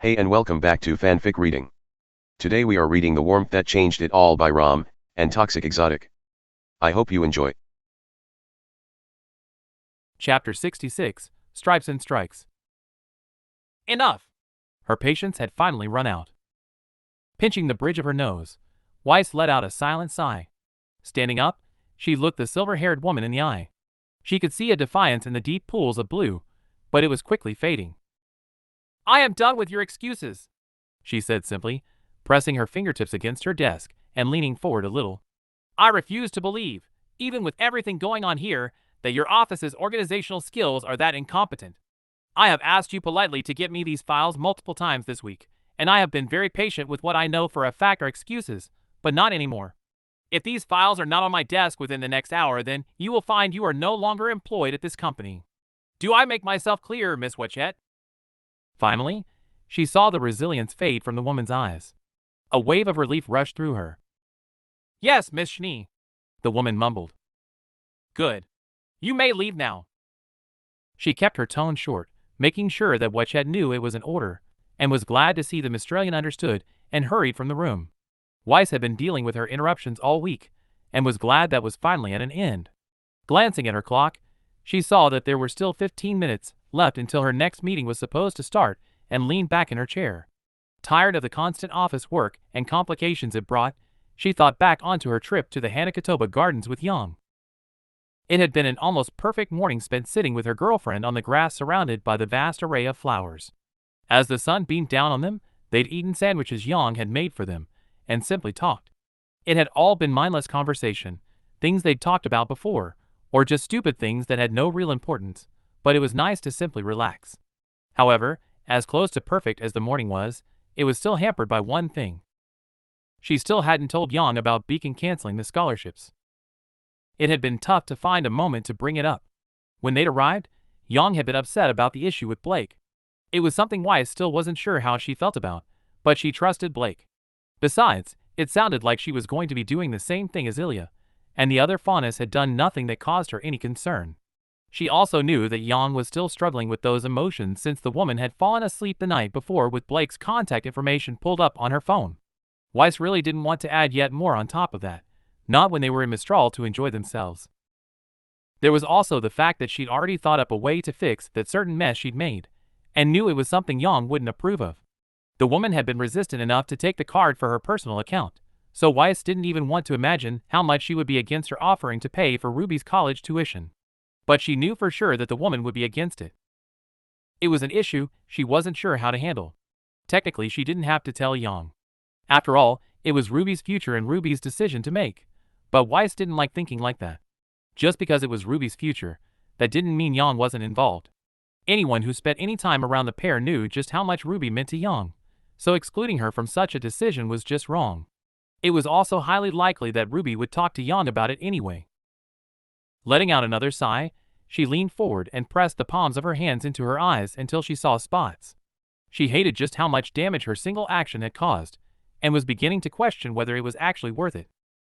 Hey and welcome back to Fanfic Reading. Today we are reading The Warmth That Changed It All by Raalm and ToxicExotic. I hope you enjoy. Chapter 66, Stripes and Strikes. Enough! Her patience had finally run out. Pinching the bridge of her nose, Weiss let out a silent sigh. Standing up, she looked the silver-haired woman in the eye. She could see a defiance in the deep pools of blue, but it was quickly fading. "I am done with your excuses," she said simply, pressing her fingertips against her desk and leaning forward a little. "I refuse to believe, even with everything going on here, that your office's organizational skills are that incompetent. I have asked you politely to get me these files multiple times this week, and I have been very patient with what I know for a fact are excuses, but not anymore. If these files are not on my desk within the next hour, then you will find you are no longer employed at this company. Do I make myself clear, Miss Wachette?" Finally, she saw the resilience fade from the woman's eyes. A wave of relief rushed through her. "Yes, Miss Schnee," the woman mumbled. "Good. You may leave now." She kept her tone short, making sure that Wachette knew it was an order, and was glad to see the Mistralian understood and hurried from the room. Weiss had been dealing with her interruptions all week, and was glad that was finally at an end. Glancing at her clock, she saw that there were still 15 minutes left until her next meeting was supposed to start, and leaned back in her chair. Tired of the constant office work and complications it brought, she thought back onto her trip to the Hanakatoba Gardens with Young. It had been an almost perfect morning spent sitting with her girlfriend on the grass surrounded by the vast array of flowers. As the sun beamed down on them, they'd eaten sandwiches Young had made for them, and simply talked. It had all been mindless conversation, things they'd talked about before, or just stupid things that had no real importance, but it was nice to simply relax. However, as close to perfect as the morning was, it was still hampered by one thing. She still hadn't told Young about Beacon canceling the scholarships. It had been tough to find a moment to bring it up. When they'd arrived, Young had been upset about the issue with Blake. It was something Weiss still wasn't sure how she felt about, but she trusted Blake. Besides, it sounded like she was going to be doing the same thing as Ilya, and the other faunus had done nothing that caused her any concern. She also knew that Young was still struggling with those emotions since the woman had fallen asleep the night before with Blake's contact information pulled up on her phone. Weiss really didn't want to add yet more on top of that, not when they were in Mistral to enjoy themselves. There was also the fact that she'd already thought up a way to fix that certain mess she'd made, and knew it was something Young wouldn't approve of. The woman had been resistant enough to take the card for her personal account, so Weiss didn't even want to imagine how much she would be against her offering to pay for Ruby's college tuition. But she knew for sure that the woman would be against it. It was an issue she wasn't sure how to handle. Technically, she didn't have to tell Young. After all, it was Ruby's future and Ruby's decision to make. But Weiss didn't like thinking like that. Just because it was Ruby's future, that didn't mean Young wasn't involved. Anyone who spent any time around the pair knew just how much Ruby meant to Young, so excluding her from such a decision was just wrong. It was also highly likely that Ruby would talk to Young about it anyway. Letting out another sigh, she leaned forward and pressed the palms of her hands into her eyes until she saw spots. She hated just how much damage her single action had caused, and was beginning to question whether it was actually worth it.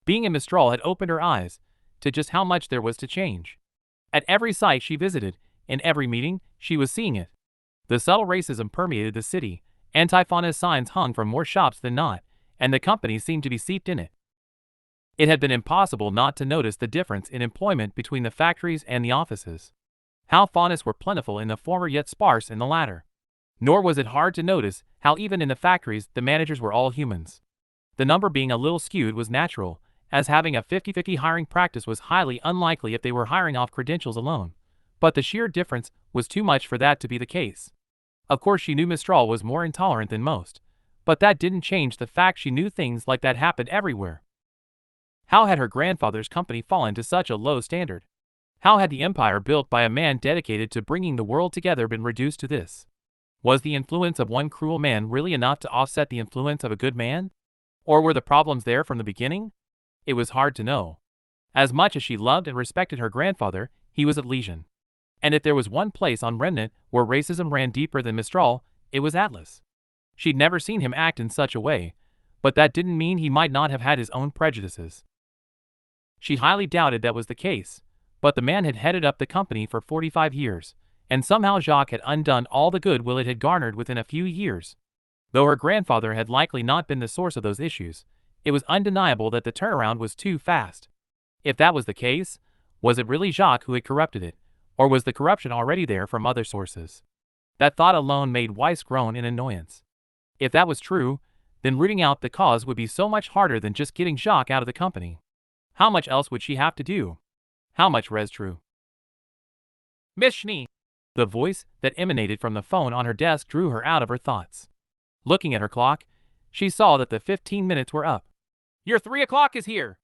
Being in Mistral had opened her eyes to just how much there was to change. At every site she visited, in every meeting, she was seeing it. The subtle racism permeated the city, anti-faunus signs hung from more shops than not, and the company seemed to be seeped in it. It had been impossible not to notice the difference in employment between the factories and the offices. How faunus were plentiful in the former yet sparse in the latter. Nor was it hard to notice how even in the factories the managers were all humans. The number being a little skewed was natural, as having a 50-50 hiring practice was highly unlikely if they were hiring off credentials alone, but the sheer difference was too much for that to be the case. Of course she knew Mistral was more intolerant than most, but that didn't change the fact she knew things like that happened everywhere. How had her grandfather's company fallen to such a low standard? How had the empire built by a man dedicated to bringing the world together been reduced to this? Was the influence of one cruel man really enough to offset the influence of a good man? Or were the problems there from the beginning? It was hard to know. As much as she loved and respected her grandfather, he was at Legion. And if there was one place on Remnant where racism ran deeper than Mistral, it was Atlas. She'd never seen him act in such a way, but that didn't mean he might not have had his own prejudices. She highly doubted that was the case, but the man had headed up the company for 45 years, and somehow Jacques had undone all the goodwill it had garnered within a few years. Though her grandfather had likely not been the source of those issues, it was undeniable that the turnaround was too fast. If that was the case, was it really Jacques who had corrupted it, or was the corruption already there from other sources? That thought alone made Weiss groan in annoyance. If that was true, then rooting out the cause would be so much harder than just getting Jacques out of the company. How much else would she have to do? How much res true? Miss Schnee. The voice that emanated from the phone on her desk drew her out of her thoughts. Looking at her clock, she saw that the 15 minutes were up. Your 3 o'clock is here.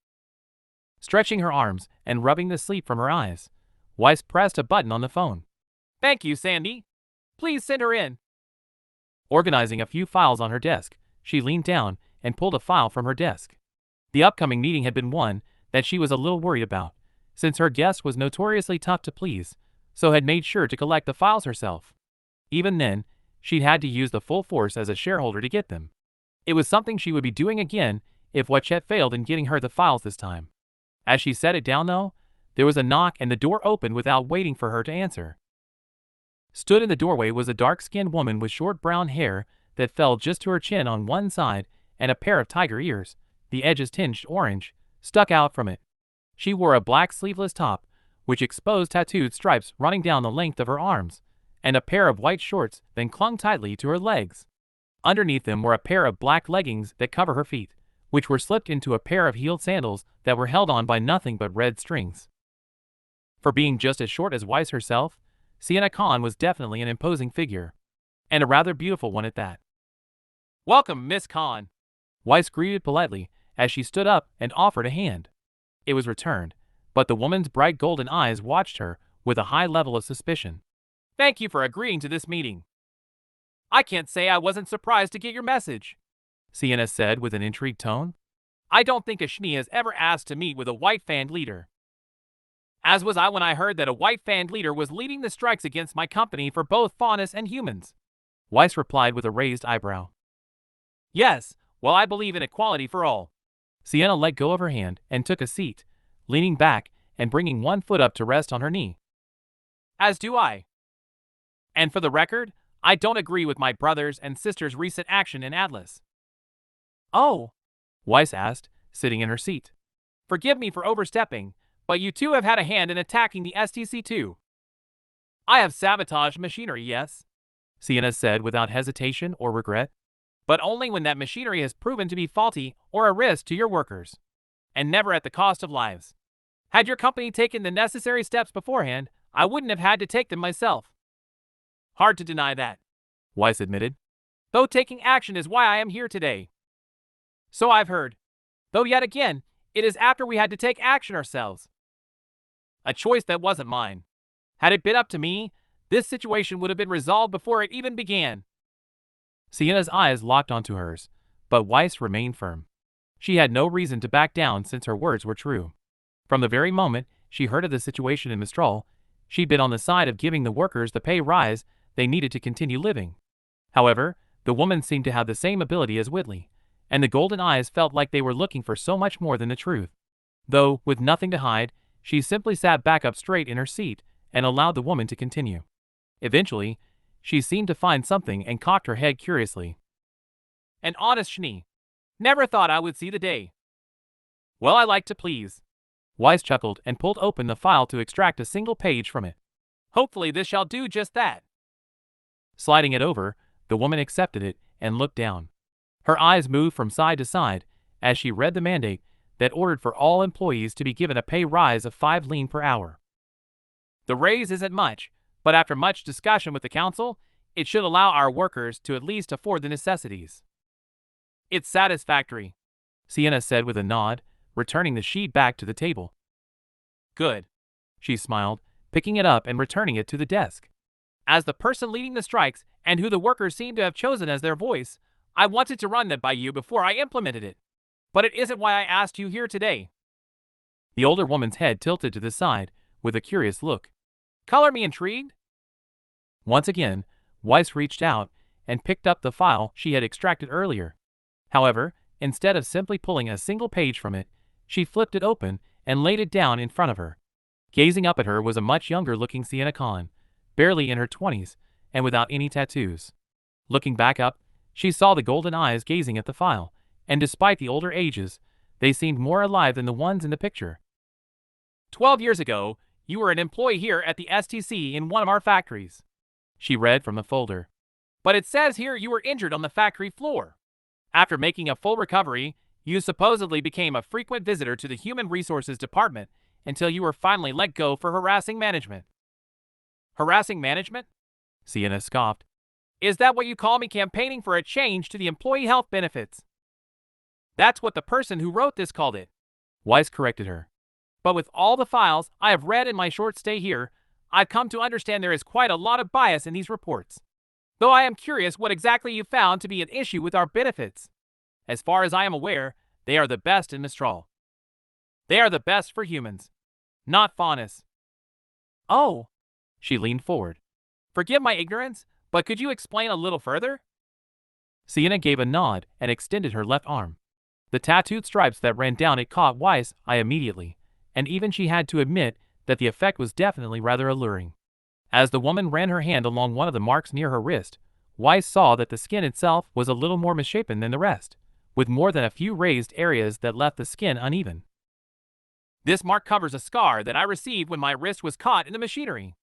Stretching her arms and rubbing the sleep from her eyes, Weiss pressed a button on the phone. Thank you, Sandy. Please send her in. Organizing a few files on her desk, she leaned down and pulled a file from her desk. The upcoming meeting had been one that she was a little worried about, since her guest was notoriously tough to please, so had made sure to collect the files herself. Even then, she'd had to use the full force as a shareholder to get them. It was something she would be doing again if Wachette failed in getting her the files this time. As she set it down though, there was a knock and the door opened without waiting for her to answer. Stood in the doorway was a dark-skinned woman with short brown hair that fell just to her chin on one side and a pair of tiger ears, the edges tinged orange, stuck out from it. She wore a black sleeveless top, which exposed tattooed stripes running down the length of her arms, and a pair of white shorts that clung tightly to her legs. Underneath them were a pair of black leggings that cover her feet, which were slipped into a pair of heeled sandals that were held on by nothing but red strings. For being just as short as Weiss herself, Sienna Khan was definitely an imposing figure, and a rather beautiful one at that. Welcome, Miss Khan. Weiss greeted politely as she stood up and offered a hand. It was returned, but the woman's bright golden eyes watched her with a high level of suspicion. Thank you for agreeing to this meeting. I can't say I wasn't surprised to get your message, Sienna said with an intrigued tone. I don't think a Schnee has ever asked to meet with a white-fanged leader. As was I when I heard that a white-fanged leader was leading the strikes against my company for both faunus and humans. Weiss replied with a raised eyebrow. Yes, well, I believe in equality for all. Sienna let go of her hand and took a seat, leaning back and bringing one foot up to rest on her knee. As do I. And for the record, I don't agree with my brother's and sister's recent action in Atlas. Oh? Weiss asked, sitting in her seat. Forgive me for overstepping, but you two have had a hand in attacking the STC too. I have sabotaged machinery, yes, Sienna said without hesitation or regret, but only when that machinery has proven to be faulty or a risk to your workers, and never at the cost of lives. Had your company taken the necessary steps beforehand, I wouldn't have had to take them myself. Hard to deny that, Weiss admitted, though taking action is why I am here today. So I've heard, though yet again, it is after we had to take action ourselves. A choice that wasn't mine. Had it been up to me, this situation would have been resolved before it even began. Sienna's eyes locked onto hers, but Weiss remained firm. She had no reason to back down since her words were true. From the very moment she heard of the situation in Mistral, she'd been on the side of giving the workers the pay rise they needed to continue living. However, the woman seemed to have the same ability as Whitley, and the golden eyes felt like they were looking for so much more than the truth. Though, with nothing to hide, she simply sat back up straight in her seat and allowed the woman to continue. Eventually, she seemed to find something and cocked her head curiously. An honest Schnee. Never thought I would see the day. Well, I like to please. Weiss chuckled and pulled open the file to extract a single page from it. Hopefully this shall do just that. Sliding it over, the woman accepted it and looked down. Her eyes moved from side to side as she read the mandate that ordered for all employees to be given a pay rise of 5 lean per hour. The raise isn't much, but after much discussion with the council, it should allow our workers to at least afford the necessities. It's satisfactory, Sienna said with a nod, returning the sheet back to the table. Good, she smiled, picking it up and returning it to the desk. As the person leading the strikes and who the workers seem to have chosen as their voice, I wanted to run that by you before I implemented it. But it isn't why I asked you here today. The older woman's head tilted to the side with a curious look. Color me intrigued. Once again, Weiss reached out and picked up the file she had extracted earlier. However, instead of simply pulling a single page from it, she flipped it open and laid it down in front of her. Gazing up at her was a much younger-looking Sienna Khan, barely in her 20s and without any tattoos. Looking back up, She saw the golden eyes gazing at the file, and despite the older ages, they seemed more alive than the ones in the picture. 12 years ago, you were an employee here at the STC in one of our factories. She read from the folder. But it says here you were injured on the factory floor. After making a full recovery, you supposedly became a frequent visitor to the Human Resources Department until you were finally let go for harassing management. Harassing management? Sienna scoffed. Is that what you call me campaigning for a change to the employee health benefits? That's what the person who wrote this called it. Weiss corrected her. But with all the files I have read in my short stay here, I've come to understand there is quite a lot of bias in these reports. Though I am curious what exactly you found to be an issue with our benefits. As far as I am aware, they are the best in Mistral. They are the best for humans, not faunus. Oh, she leaned forward. Forgive my ignorance, but could you explain a little further? Sienna gave a nod and extended her left arm. The tattooed stripes that ran down it caught Weiss' eye immediately, and even she had to admit that the effect was definitely rather alluring. As the woman ran her hand along one of the marks near her wrist, Weiss saw that the skin itself was a little more misshapen than the rest, with more than a few raised areas that left the skin uneven. This mark covers a scar that I received when my wrist was caught in the machinery,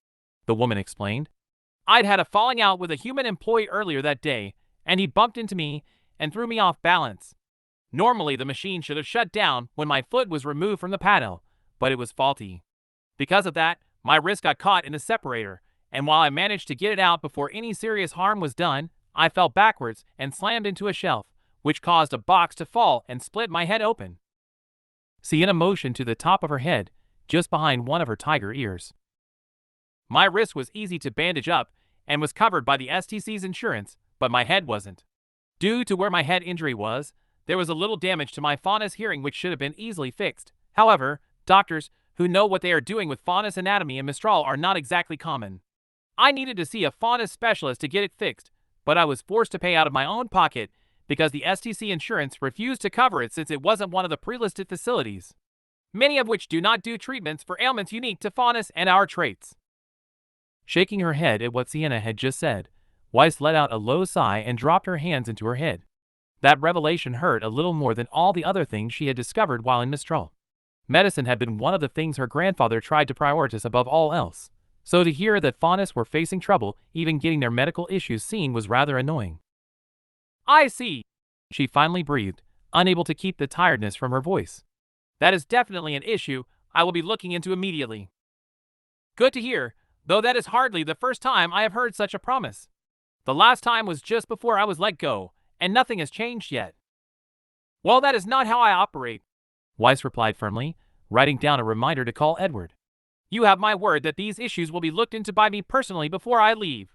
the woman explained. I'd had a falling out with a human employee earlier that day, and he bumped into me and threw me off balance. Normally, the machine should have shut down when my foot was removed from the paddle, but it was faulty. Because of that, my wrist got caught in the separator, and while I managed to get it out before any serious harm was done, I fell backwards and slammed into a shelf, which caused a box to fall and split my head open. Sienna motioned to the top of her head, just behind one of her tiger ears. My wrist was easy to bandage up and was covered by the STC's insurance, but my head wasn't. Due to where my head injury was, there was a little damage to my faunus hearing which should have been easily fixed. However, doctors who know what they are doing with faunus anatomy and Mistral are not exactly common. I needed to see a faunus specialist to get it fixed, but I was forced to pay out of my own pocket because the STC insurance refused to cover it since it wasn't one of the pre-listed facilities, many of which do not do treatments for ailments unique to faunus and our traits. Shaking her head at what Sienna had just said, Weiss let out a low sigh and dropped her hands into her head. That revelation hurt a little more than all the other things she had discovered while in Mistral. Medicine had been one of the things her grandfather tried to prioritize above all else, so to hear that faunus were facing trouble even getting their medical issues seen was rather annoying. I see, she finally breathed, unable to keep the tiredness from her voice. That is definitely an issue I will be looking into immediately. Good to hear, though that is hardly the first time I have heard such a promise. The last time was just before I was let go, and nothing has changed yet. Well, that is not how I operate, Weiss replied firmly, writing down a reminder to call Edward. You have my word that these issues will be looked into by me personally before I leave.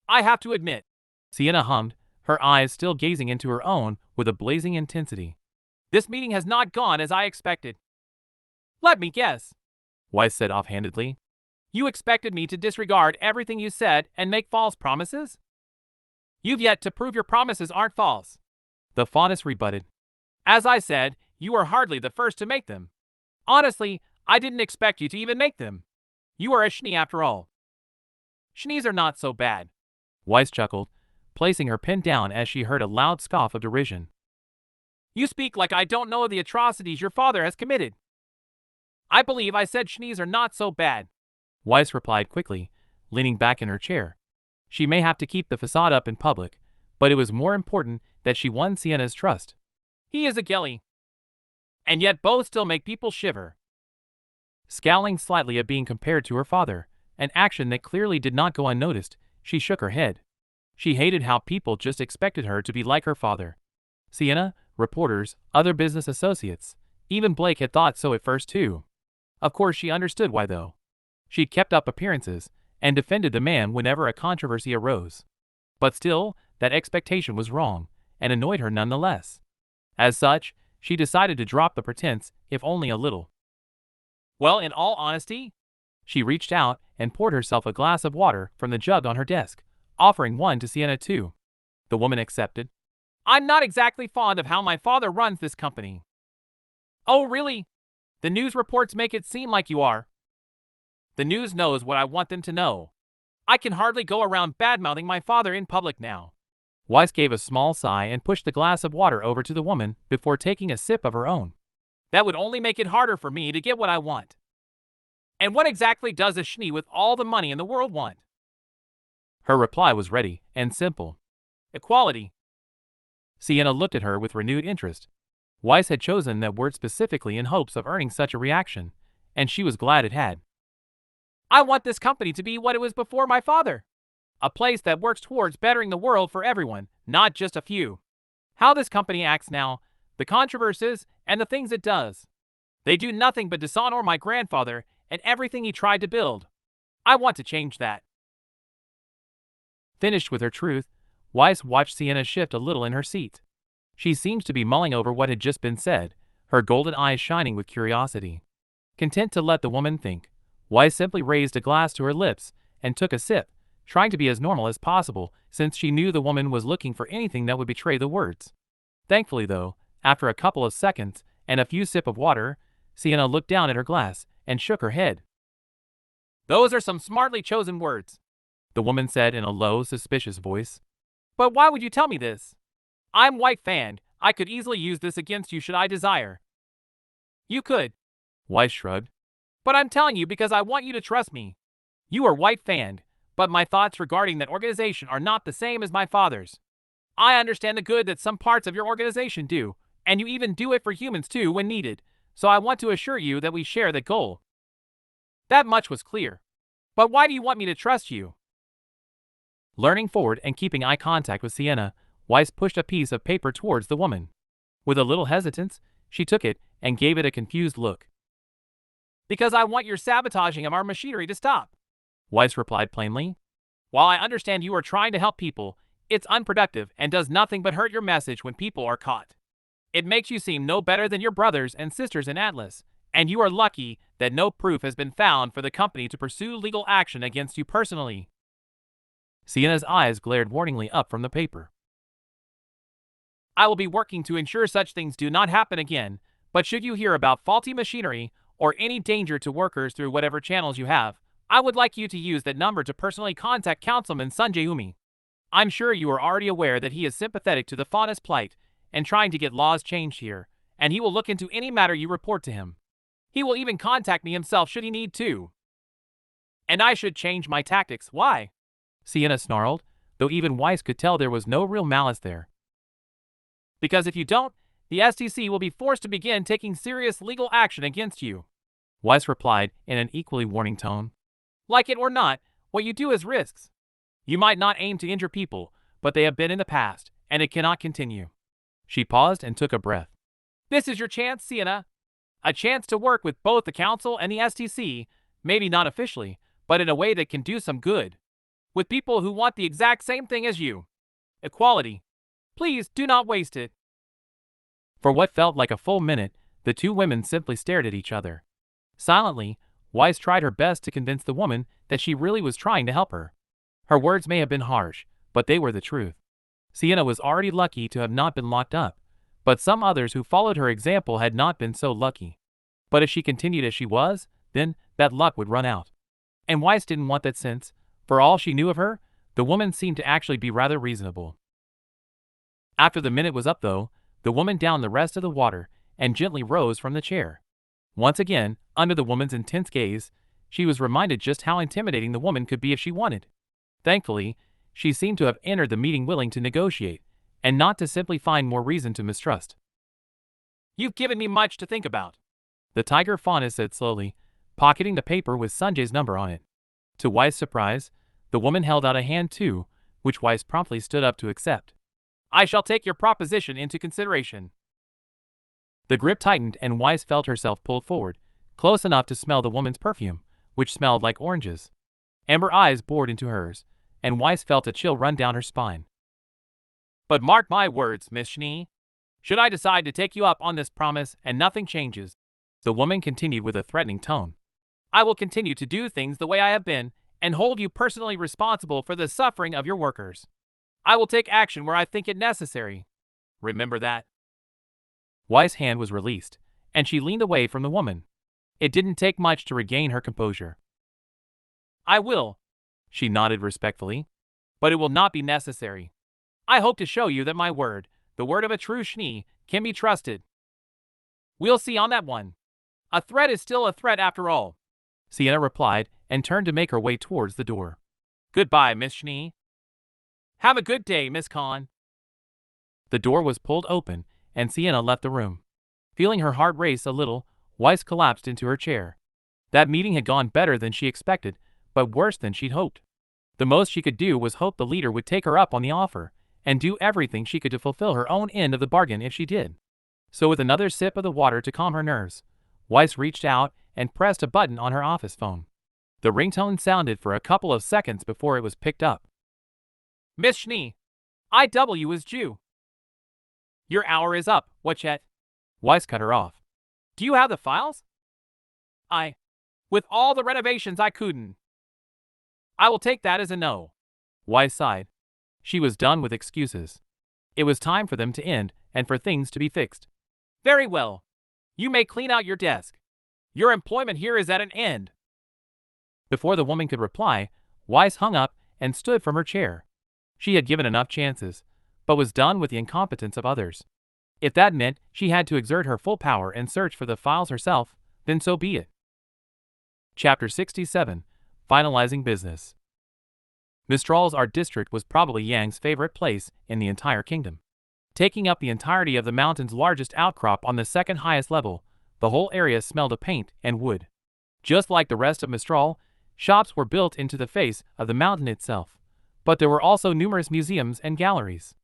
I have to admit, Sienna hummed, her eyes still gazing into her own with a blazing intensity. This meeting has not gone as I expected. Let me guess, Weiss said offhandedly. You expected me to disregard everything you said and make false promises? You've yet to prove your promises aren't false, the faunus rebutted. As I said, you are hardly the first to make them. Honestly, I didn't expect you to even make them. You are a schnee after all. Schnees are not so bad, Weiss chuckled, placing her pen down as she heard a loud scoff of derision. You speak like I don't know the atrocities your father has committed. I believe I said schnees are not so bad, Weiss replied quickly, leaning back in her chair. She may have to keep the facade up in public, but it was more important that she won Sienna's trust. He is a gelly. And yet both still make people shiver. Scowling slightly at being compared to her father, an action that clearly did not go unnoticed, she shook her head. She hated how people just expected her to be like her father. Sienna, reporters, other business associates, even Blake had thought so at first too. Of course she understood why though. She'd kept up appearances and defended the man whenever a controversy arose. But still, that expectation was wrong, and annoyed her nonetheless. As such, she decided to drop the pretense, if only a little. Well, in all honesty, she reached out and poured herself a glass of water from the jug on her desk, offering one to Sienna too. The woman accepted. I'm not exactly fond of how my father runs this company. Oh, really? The news reports make it seem like you are. The news knows what I want them to know. I can hardly go around bad-mouthing my father in public now. Weiss gave a small sigh and pushed the glass of water over to the woman before taking a sip of her own. That would only make it harder for me to get what I want. And what exactly does a schnee with all the money in the world want? Her reply was ready and simple. Equality. Sienna looked at her with renewed interest. Weiss had chosen that word specifically in hopes of earning such a reaction, and she was glad it had. I want this company to be what it was before my father. A place that works towards bettering the world for everyone, not just a few. How this company acts now, the controversies, and the things it does. They do nothing but dishonor my grandfather and everything he tried to build. I want to change that. Finished with her truth, Weiss watched Sienna shift a little in her seat. She seemed to be mulling over what had just been said, her golden eyes shining with curiosity. Content to let the woman think, Weiss simply raised a glass to her lips and took a sip, trying to be as normal as possible since she knew the woman was looking for anything that would betray the words. Thankfully, though, after a couple of seconds and a few sips of water, Sienna looked down at her glass and shook her head. Those are some smartly chosen words, the woman said in a low, suspicious voice. But why would you tell me this? I'm white-fanned. I could easily use this against you should I desire. You could, Weiss shrugged. But I'm telling you because I want you to trust me. You are white-fanned, but my thoughts regarding that organization are not the same as my father's. I understand the good that some parts of your organization do, and you even do it for humans too when needed, so I want to assure you that we share that goal. That much was clear. But why do you want me to trust you? Leaning forward and keeping eye contact with Sienna, Weiss pushed a piece of paper towards the woman. With a little hesitance, she took it and gave it a confused look. Because I want your sabotaging of our machinery to stop, Weiss replied plainly. While I understand you are trying to help people, it's unproductive and does nothing but hurt your message when people are caught. It makes you seem no better than your brothers and sisters in Atlas, and you are lucky that no proof has been found for the company to pursue legal action against you personally. Sienna's eyes glared warningly up from the paper. I will be working to ensure such things do not happen again, but should you hear about faulty machinery or any danger to workers through whatever channels you have, I would like you to use that number to personally contact Councilman Sanjay Umi. I'm sure you are already aware that he is sympathetic to the fauna's plight and trying to get laws changed here, and he will look into any matter you report to him. He will even contact me himself should he need to. And I should change my tactics. Why? Sienna snarled, though even Weiss could tell there was no real malice there. Because if you don't, the STC will be forced to begin taking serious legal action against you, Weiss replied in an equally warning tone. Like it or not, what you do is risks. You might not aim to injure people, but they have been in the past, and it cannot continue. She paused and took a breath. This is your chance, Sienna. A chance to work with both the Council and the STC, maybe not officially, but in a way that can do some good. With people who want the exact same thing as you. Equality. Please do not waste it. For what felt like a full minute, the two women simply stared at each other. Silently, Weiss tried her best to convince the woman that she really was trying to help her. Her words may have been harsh, but they were the truth. Sienna was already lucky to have not been locked up, but some others who followed her example had not been so lucky. But if she continued as she was, then that luck would run out. And Weiss didn't want that since, for all she knew of her, the woman seemed to actually be rather reasonable. After the minute was up though, the woman downed the rest of the water and gently rose from the chair. Once again, under the woman's intense gaze, she was reminded just how intimidating the woman could be if she wanted. Thankfully, she seemed to have entered the meeting willing to negotiate, and not to simply find more reason to mistrust. You've given me much to think about, the tiger fauna said slowly, pocketing the paper with Sanjay's number on it. To Weiss' surprise, the woman held out a hand too, which Weiss promptly stood up to accept. I shall take your proposition into consideration. The grip tightened and Weiss felt herself pulled forward, close enough to smell the woman's perfume, which smelled like oranges. Amber eyes bored into hers, and Weiss felt a chill run down her spine. But mark my words, Miss Schnee. Should I decide to take you up on this promise and nothing changes, the woman continued with a threatening tone, I will continue to do things the way I have been and hold you personally responsible for the suffering of your workers. I will take action where I think it necessary. Remember that. Weiss' hand was released, and she leaned away from the woman. It didn't take much to regain her composure. I will, she nodded respectfully, but it will not be necessary. I hope to show you that my word, the word of a true Schnee, can be trusted. We'll see on that one. A threat is still a threat after all. Sienna replied and turned to make her way towards the door. Goodbye, Miss Schnee. Have a good day, Miss Khan. The door was pulled open, and Sienna left the room. Feeling her heart race a little, Weiss collapsed into her chair. That meeting had gone better than she expected, but worse than she'd hoped. The most she could do was hope the leader would take her up on the offer, and do everything she could to fulfill her own end of the bargain if she did. So with another sip of the water to calm her nerves, Weiss reached out and pressed a button on her office phone. The ringtone sounded for a couple of seconds before it was picked up. Miss Schnee, IW is Jew. Your hour is up, Wachet. Weiss cut her off. Do you have the files? With all the renovations I couldn't. I will take that as a no. Weiss sighed. She was done with excuses. It was time for them to end and for things to be fixed. Very well. You may clean out your desk. Your employment here is at an end. Before the woman could reply, Weiss hung up and stood from her chair. She had given enough chances, but was done with the incompetence of others. If that meant she had to exert her full power and search for the files herself, then so be it. Chapter 67. Finalizing Business. Mistral's art district was probably Yang's favorite place in the entire kingdom. Taking up the entirety of the mountain's largest outcrop on the second highest level, the whole area smelled of paint and wood. Just like the rest of Mistral, shops were built into the face of the mountain itself, but there were also numerous museums and galleries.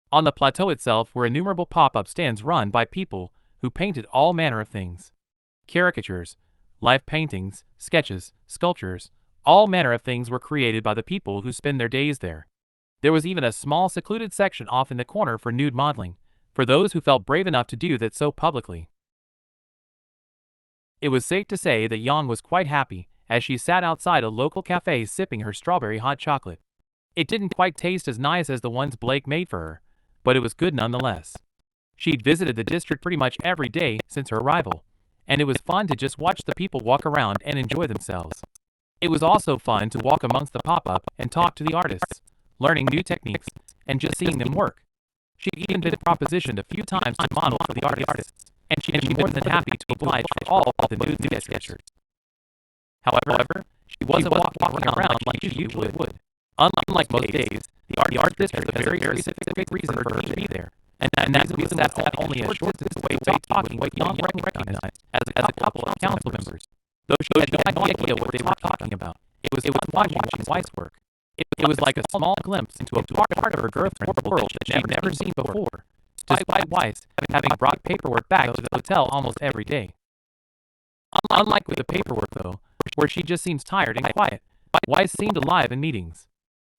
On the plateau itself were innumerable pop-up stands run by people who painted all manner of things. Caricatures, life paintings, sketches, sculptures, all manner of things were created by the people who spend their days there. There was even a small secluded section off in the corner for nude modeling, for those who felt brave enough to do that so publicly. It was safe to say that Yang was quite happy as she sat outside a local cafe sipping her strawberry hot chocolate. It didn't quite taste as nice as the ones Blake made for her, but it was good nonetheless. She'd visited the district pretty much every day since her arrival, and it was fun to just watch the people walk around and enjoy themselves. It was also fun to walk amongst the pop-up and talk to the artists, learning new techniques, and just seeing them work. She'd even been propositioned a few times to model for the artists, and she'd be more than happy to oblige for all of the new sketchers. However, she wasn't walking around like she usually would. Unlike most days, the art district has a very specific reason for her to be there, and that reason was that only a short distance away talking what Yang recognized as a couple of council members. Though she had no idea what they were talking about, it was watching Weiss work. It was like a small glimpse into a part of her girlfriend's world that she'd never seen before, despite Weiss having brought paperwork back to the hotel almost every day. Unlike with the paperwork, though, where she just seems tired and quiet, Weiss seemed alive in meetings.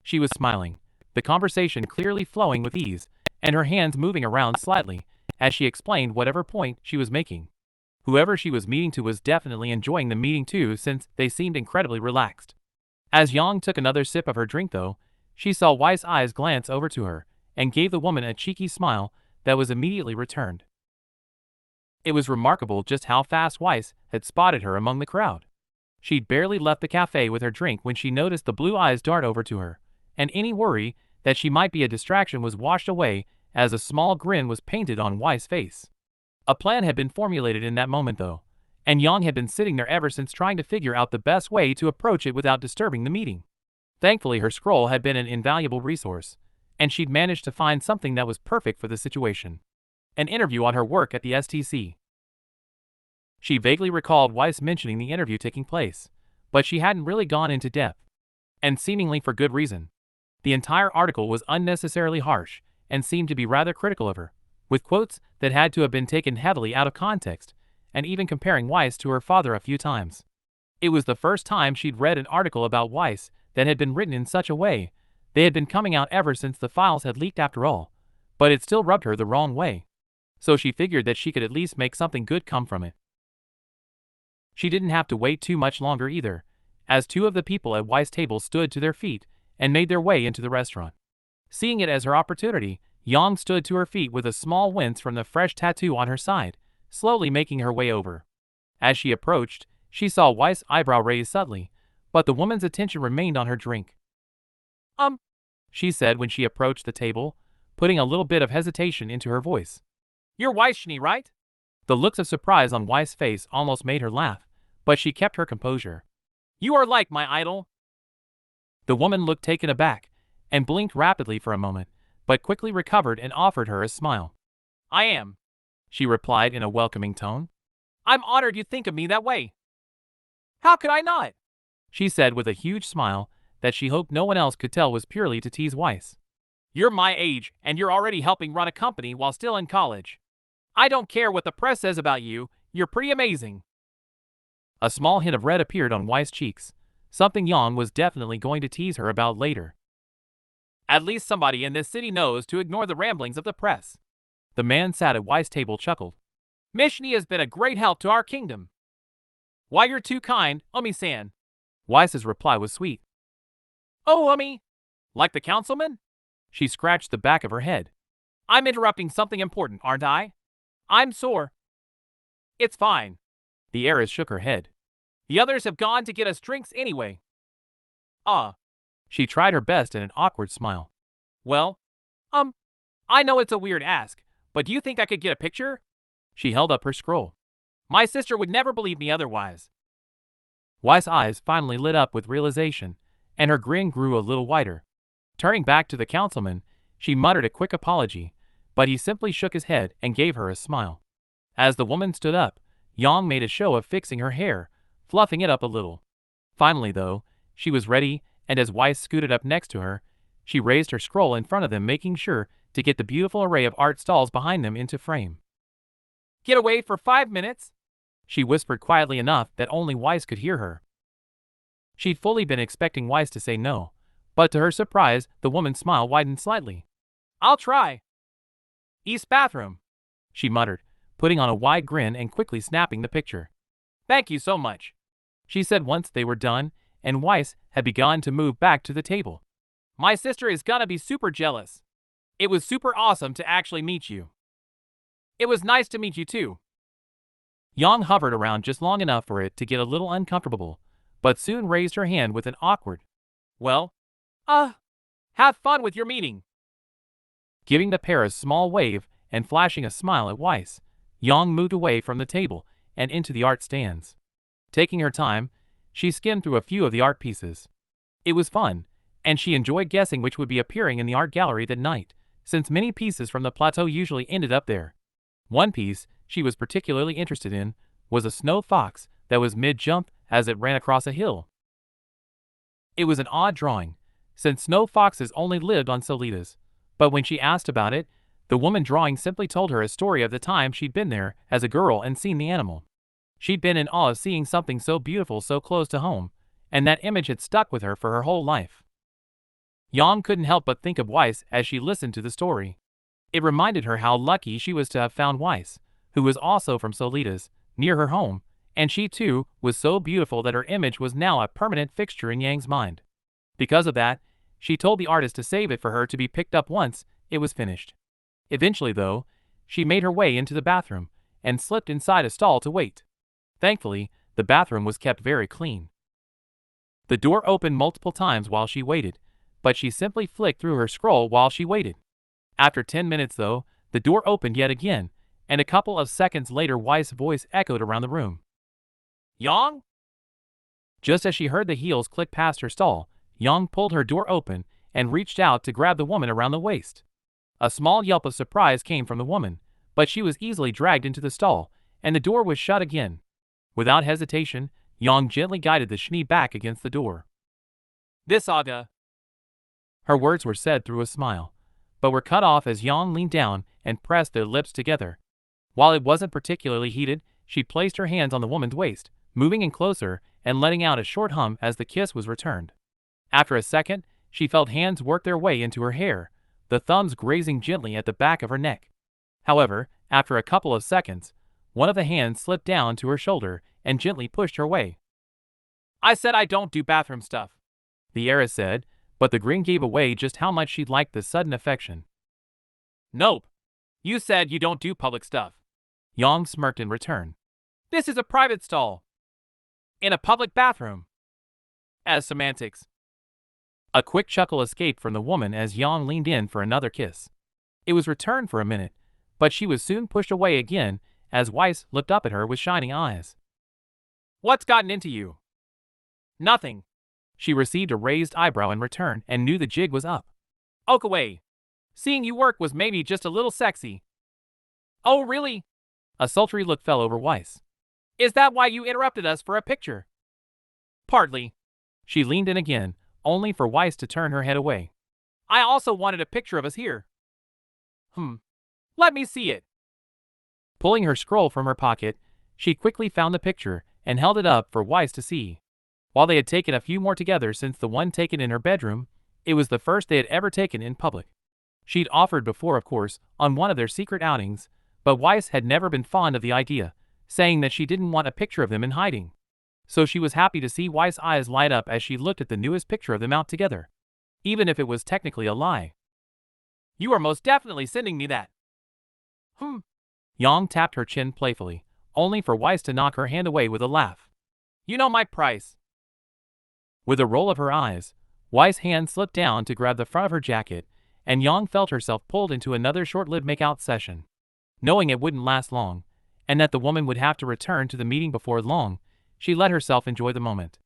She was smiling, the conversation clearly flowing with ease, and her hands moving around slightly as she explained whatever point she was making. Whoever she was meeting to was definitely enjoying the meeting too, since they seemed incredibly relaxed. As Yang took another sip of her drink, though, she saw Weiss' eyes glance over to her and gave the woman a cheeky smile that was immediately returned. It was remarkable just how fast Weiss had spotted her among the crowd. She'd barely left the cafe with her drink when she noticed the blue eyes dart over to her, and any worry that she might be a distraction was washed away as a small grin was painted on Weiss' face. A plan had been formulated in that moment, though, and Yang had been sitting there ever since trying to figure out the best way to approach it without disturbing the meeting. Thankfully, her scroll had been an invaluable resource, and she'd managed to find something that was perfect for the situation. An interview on her work at the STC. She vaguely recalled Weiss mentioning the interview taking place, but she hadn't really gone into depth. And seemingly for good reason. The entire article was unnecessarily harsh, and seemed to be rather critical of her, with quotes that had to have been taken heavily out of context, and even comparing Weiss to her father a few times. It was the first time she'd read an article about Weiss that had been written in such a way. They had been coming out ever since the files had leaked after all, but it still rubbed her the wrong way. So she figured that she could at least make something good come from it. She didn't have to wait too much longer either, as two of the people at Weiss' table stood to their feet and made their way into the restaurant. Seeing it as her opportunity, Yang stood to her feet with a small wince from the fresh tattoo on her side, slowly making her way over. As she approached, she saw Weiss' eyebrow raise subtly, but the woman's attention remained on her drink. She said when she approached the table, putting a little bit of hesitation into her voice. You're Weiss, right? The looks of surprise on Weiss' face almost made her laugh, but she kept her composure. You are like my idol. The woman looked taken aback and blinked rapidly for a moment, but quickly recovered and offered her a smile. I am, she replied in a welcoming tone. I'm honored you think of me that way. How could I not? She said with a huge smile that she hoped no one else could tell was purely to tease Weiss. You're my age, and you're already helping run a company while still in college. I don't care what the press says about you, you're pretty amazing. A small hint of red appeared on Weiss' cheeks, something Yang was definitely going to tease her about later. At least somebody in this city knows to ignore the ramblings of the press. The man sat at Weiss' table chuckled. Mishni has been a great help to our kingdom. Why, you're too kind, Umi-san. Weiss's reply was sweet. Oh, Umi! Like the councilman? She scratched the back of her head. I'm interrupting something important, aren't I? I'm sore. It's fine. The heiress shook her head. The others have gone to get us drinks anyway. She tried her best at an awkward smile. Well, I know it's a weird ask, but do you think I could get a picture? She held up her scroll. My sister would never believe me otherwise. Weiss' eyes finally lit up with realization, and her grin grew a little wider. Turning back to the councilman, she muttered a quick apology, but he simply shook his head and gave her a smile. As the woman stood up, Yang made a show of fixing her hair, fluffing it up a little. Finally, though, she was ready, and as Weiss scooted up next to her, she raised her scroll in front of them, making sure to get the beautiful array of art stalls behind them into frame. Get away for 5 minutes? She whispered quietly enough that only Weiss could hear her. She'd fully been expecting Weiss to say no, but to her surprise, the woman's smile widened slightly. I'll try. East bathroom, she muttered, putting on a wide grin and quickly snapping the picture. Thank you so much, she said once they were done, and Weiss had begun to move back to the table. My sister is gonna be super jealous. It was super awesome to actually meet you. It was nice to meet you too. Yang hovered around just long enough for it to get a little uncomfortable, but soon raised her hand with an awkward, well, have fun with your meeting. Giving the pair a small wave and flashing a smile at Weiss, Yang moved away from the table and into the art stands. Taking her time, she skimmed through a few of the art pieces. It was fun, and she enjoyed guessing which would be appearing in the art gallery that night, since many pieces from the plateau usually ended up there. One piece she was particularly interested in was a snow fox that was mid-jump as it ran across a hill. It was an odd drawing, since snow foxes only lived on Solitas, but when she asked about it, the woman drawing simply told her a story of the time she'd been there as a girl and seen the animal. She'd been in awe of seeing something so beautiful so close to home, and that image had stuck with her for her whole life. Yang couldn't help but think of Weiss as she listened to the story. It reminded her how lucky she was to have found Weiss, who was also from Solitas, near her home, and she too was so beautiful that her image was now a permanent fixture in Yang's mind. Because of that, she told the artist to save it for her to be picked up once it was finished. Eventually, though, she made her way into the bathroom and slipped inside a stall to wait. Thankfully, the bathroom was kept very clean. The door opened multiple times while she waited, but she simply flicked through her scroll while she waited. After 10 minutes, though, the door opened yet again, and a couple of seconds later Weiss' voice echoed around the room. Yang? Just as she heard the heels click past her stall, Yang pulled her door open and reached out to grab the woman around the waist. A small yelp of surprise came from the woman, but she was easily dragged into the stall, and the door was shut again. Without hesitation, Yang gently guided the Shni back against the door. This Aga. Her words were said through a smile, but were cut off as Yang leaned down and pressed their lips together. While it wasn't particularly heated, she placed her hands on the woman's waist, moving in closer and letting out a short hum as the kiss was returned. After a second, she felt hands work their way into her hair, the thumbs grazing gently at the back of her neck. However, after a couple of seconds, one of the hands slipped down to her shoulder and gently pushed her away. I said I don't do bathroom stuff, the heiress said, but the grin gave away just how much she liked the sudden affection. Nope. You said you don't do public stuff. Yang smirked in return. This is a private stall. In a public bathroom. As semantics. A quick chuckle escaped from the woman as Yang leaned in for another kiss. It was returned for a minute, but she was soon pushed away again as Weiss looked up at her with shining eyes. "What's gotten into you?" "Nothing." She received a raised eyebrow in return and knew the jig was up. "Okay. Seeing you work was maybe just a little sexy." "Oh, really?" A sultry look fell over Weiss. "Is that why you interrupted us for a picture?" "Partly." She leaned in again, only for Weiss to turn her head away. "I also wanted a picture of us here." Let me see it." Pulling her scroll from her pocket, she quickly found the picture and held it up for Weiss to see. While they had taken a few more together since the one taken in her bedroom, it was the first they had ever taken in public. She'd offered before, of course, on one of their secret outings, but Weiss had never been fond of the idea, saying that she didn't want a picture of them in hiding. So she was happy to see Weiss' eyes light up as she looked at the newest picture of them out together, even if it was technically a lie. "You are most definitely sending me that." Yang tapped her chin playfully, only for Weiss to knock her hand away with a laugh. "You know my price." With a roll of her eyes, Weiss' hand slipped down to grab the front of her jacket, and Yang felt herself pulled into another short-lived make-out session. Knowing it wouldn't last long, and that the woman would have to return to the meeting before long, she let herself enjoy the moment.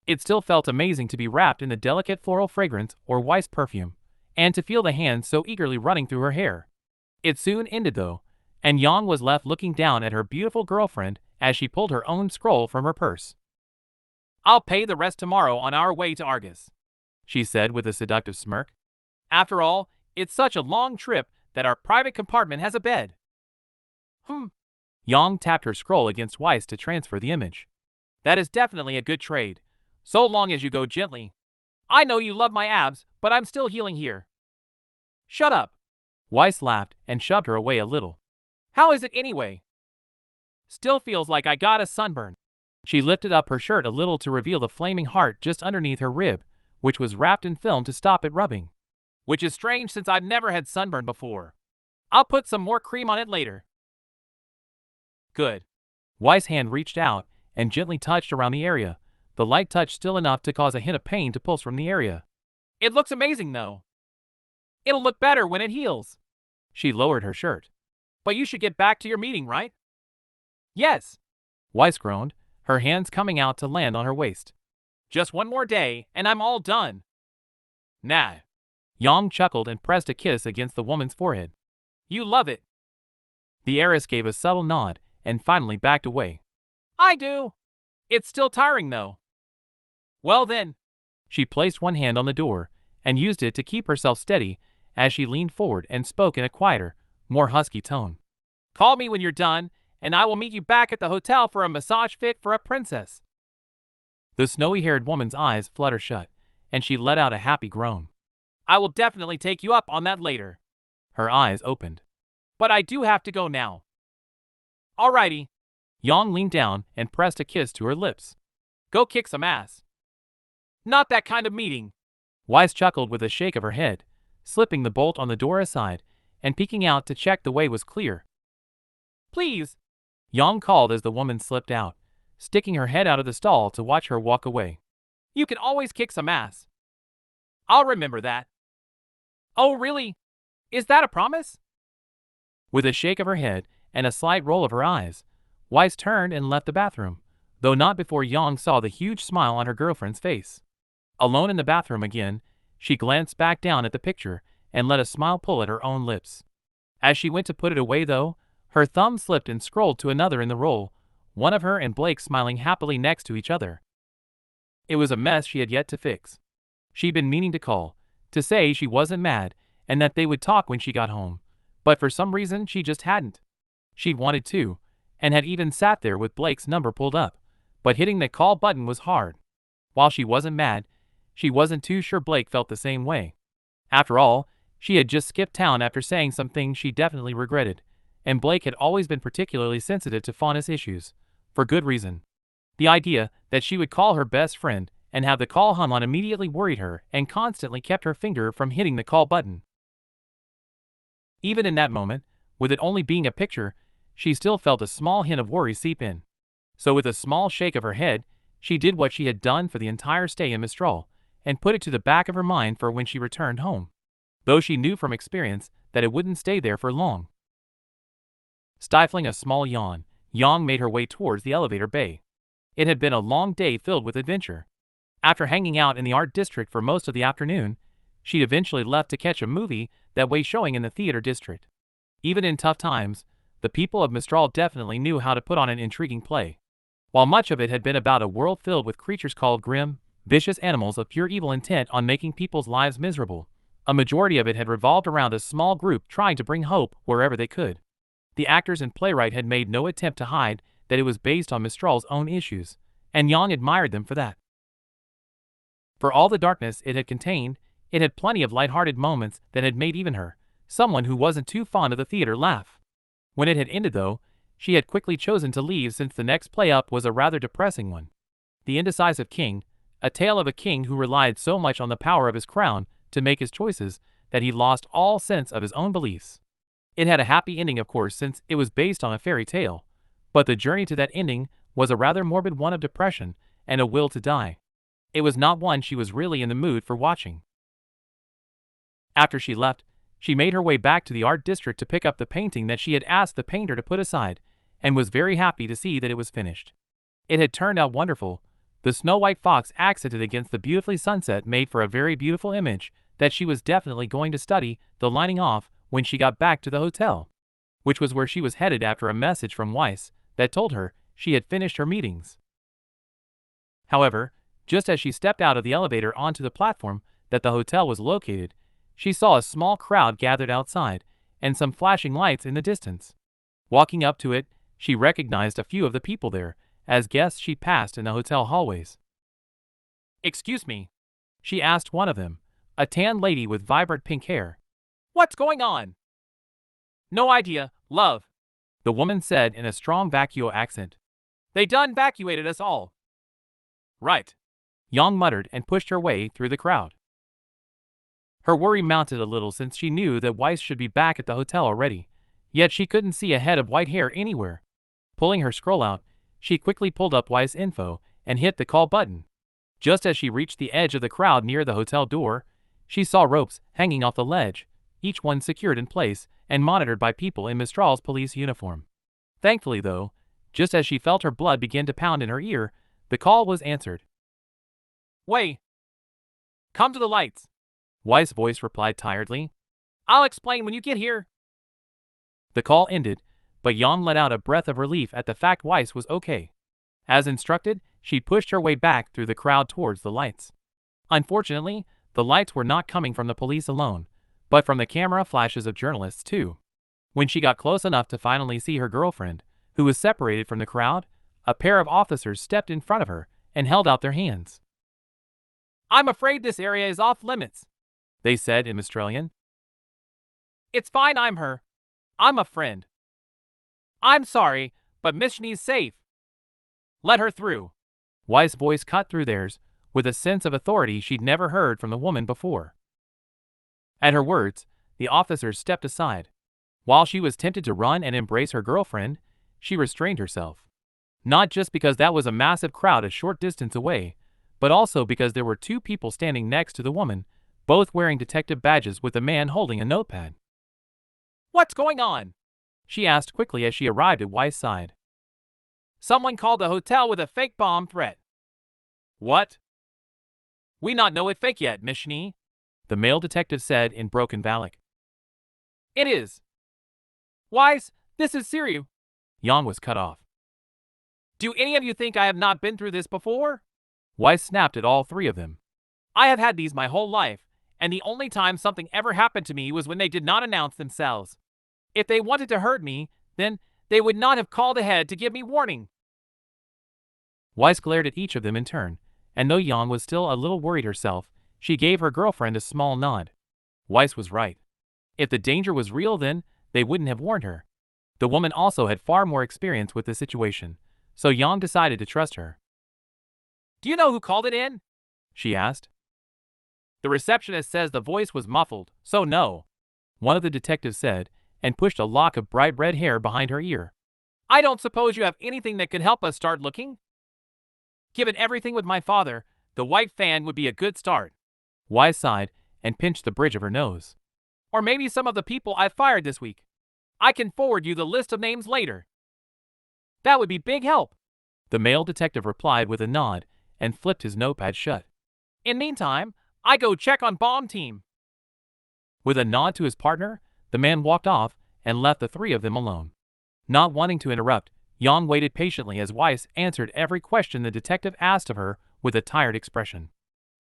It still felt amazing to be wrapped in the delicate floral fragrance or Weiss perfume, and to feel the hands so eagerly running through her hair. It soon ended though, and Yang was left looking down at her beautiful girlfriend as she pulled her own scroll from her purse. "I'll pay the rest tomorrow on our way to Argus," she said with a seductive smirk. "After all, it's such a long trip that our private compartment has a bed." Yang tapped her scroll against Weiss to transfer the image. "That is definitely a good trade, so long as you go gently. I know you love my abs, but I'm still healing here." "Shut up." Weiss laughed and shoved her away a little. "How is it anyway?" "Still feels like I got a sunburn." She lifted up her shirt a little to reveal the flaming heart just underneath her rib, which was wrapped in film to stop it rubbing. "Which is strange since I've never had sunburn before. I'll put some more cream on it later." "Good." Weiss' hand reached out and gently touched around the area, the light touch still enough to cause a hint of pain to pulse from the area. "It looks amazing though." "It'll look better when it heals." She lowered her shirt. "But you should get back to your meeting, right?" "Yes." Weiss groaned, her hands coming out to land on her waist. "Just one more day, and I'm all done." "Nah." Yang chuckled and pressed a kiss against the woman's forehead. "You love it." The heiress gave a subtle nod and finally backed away. "I do. It's still tiring though." "Well then." She placed one hand on the door and used it to keep herself steady as she leaned forward and spoke in a quieter, more husky tone. "Call me when you're done, and I will meet you back at the hotel for a massage fit for a princess." The snowy-haired woman's eyes fluttered shut, and she let out a happy groan. "I will definitely take you up on that later." Her eyes opened. "But I do have to go now." "Alrighty." Yang leaned down and pressed a kiss to her lips. "Go kick some ass." "Not that kind of meeting." Weiss chuckled with a shake of her head, slipping the bolt on the door aside and peeking out to check the way was clear. "Please," Yang called as the woman slipped out, sticking her head out of the stall to watch her walk away. "You can always kick some ass." "I'll remember that." "Oh, really? Is that a promise?" With a shake of her head and a slight roll of her eyes, Weiss turned and left the bathroom, though not before Yang saw the huge smile on her girlfriend's face. Alone in the bathroom again, she glanced back down at the picture and let a smile pull at her own lips. As she went to put it away though, her thumb slipped and scrolled to another in the roll, one of her and Blake smiling happily next to each other. It was a mess she had yet to fix. She'd been meaning to call, to say she wasn't mad and that they would talk when she got home, but for some reason she just hadn't. She'd wanted to, and had even sat there with Blake's number pulled up, but hitting the call button was hard. While she wasn't mad, she wasn't too sure Blake felt the same way. After all, she had just skipped town after saying some things she definitely regretted, and Blake had always been particularly sensitive to fondness issues, for good reason. The idea that she would call her best friend and have the call hung on immediately worried her and constantly kept her finger from hitting the call button. Even in that moment, with it only being a picture, she still felt a small hint of worry seep in. So with a small shake of her head, she did what she had done for the entire stay in Mistral, and put it to the back of her mind for when she returned home. Though she knew from experience that it wouldn't stay there for long. Stifling a small yawn, Yang made her way towards the elevator bay. It had been a long day filled with adventure. After hanging out in the art district for most of the afternoon, she'd eventually left to catch a movie that was showing in the theater district. Even in tough times, the people of Mistral definitely knew how to put on an intriguing play. While much of it had been about a world filled with creatures called grim, vicious animals of pure evil intent on making people's lives miserable, a majority of it had revolved around a small group trying to bring hope wherever they could. The actors and playwright had made no attempt to hide that it was based on Mistral's own issues, and Yang admired them for that. For all the darkness it had contained, it had plenty of light-hearted moments that had made even her, someone who wasn't too fond of the theater, laugh. When it had ended, though, she had quickly chosen to leave since the next play up was a rather depressing one. The Indecisive King, a tale of a king who relied so much on the power of his crown to make his choices that he lost all sense of his own beliefs. It had a happy ending, of course, since it was based on a fairy tale, but the journey to that ending was a rather morbid one of depression and a will to die. It was not one she was really in the mood for watching. After she left, she made her way back to the art district to pick up the painting that she had asked the painter to put aside, and was very happy to see that it was finished. It had turned out wonderful. The snow-white fox accented against the beautifully sunset made for a very beautiful image that she was definitely going to study the lining off when she got back to the hotel, which was where she was headed after a message from Weiss that told her she had finished her meetings. However, just as she stepped out of the elevator onto the platform that the hotel was located, she saw a small crowd gathered outside and some flashing lights in the distance. Walking up to it, she recognized a few of the people there as guests she passed in the hotel hallways. "Excuse me," she asked one of them, a tan lady with vibrant pink hair. "What's going on?" "No idea, love," the woman said in a strong vacuo accent. "They done evacuated us all." "Right," Yang muttered and pushed her way through the crowd. Her worry mounted a little since she knew that Weiss should be back at the hotel already, yet she couldn't see a head of white hair anywhere. Pulling her scroll out, she quickly pulled up Weiss info and hit the call button. Just as she reached the edge of the crowd near the hotel door, she saw ropes hanging off the ledge, each one secured in place and monitored by people in Mistral's police uniform. Thankfully, though, just as she felt her blood begin to pound in her ear, the call was answered. "Wei, come to the lights," Weiss' voice replied tiredly. "I'll explain when you get here." The call ended, but Yang let out a breath of relief at the fact Weiss was okay. As instructed, she pushed her way back through the crowd towards the lights. Unfortunately, the lights were not coming from the police alone, but from the camera flashes of journalists too. When she got close enough to finally see her girlfriend, who was separated from the crowd, a pair of officers stepped in front of her and held out their hands. "I'm afraid this area is off limits," they said in Mistralian. "It's fine, I'm a friend. I'm sorry, but Miss Shnee's safe. Let her through." Weiss' voice cut through theirs with a sense of authority she'd never heard from the woman before. At her words, the officers stepped aside. While she was tempted to run and embrace her girlfriend, she restrained herself. Not just because that was a massive crowd a short distance away, but also because there were two people standing next to the woman, both wearing detective badges with a man holding a notepad. "What's going on?" she asked quickly as she arrived at Weiss' side. "Someone called the hotel with a fake bomb threat." "What?" "We not know it fake yet, Miss Shnee," the male detective said in broken Valak. "It is. Weiss, this is serious." Yang was cut off. "Do any of you think I have not been through this before?" Weiss snapped at all three of them. "I have had these my whole life, and the only time something ever happened to me was when they did not announce themselves. If they wanted to hurt me, then they would not have called ahead to give me warning." Weiss glared at each of them in turn, and though Yang was still a little worried herself, she gave her girlfriend a small nod. Weiss was right. If the danger was real, then they wouldn't have warned her. The woman also had far more experience with the situation, so Yang decided to trust her. "Do you know who called it in?" she asked. "The receptionist says the voice was muffled, so no," one of the detectives said, and pushed a lock of bright red hair behind her ear. "I don't suppose you have anything that could help us start looking?" "Given everything with my father, the white fan would be a good start." Weiss sighed and pinched the bridge of her nose. Or maybe some of the people I've fired this week. I can forward you the list of names later. That would be big help. The male detective replied with a nod and flipped his notepad shut. In meantime, I go check on bomb team. With a nod to his partner, the man walked off and left the three of them alone. Not wanting to interrupt, Yang waited patiently as Weiss answered every question the detective asked of her with a tired expression.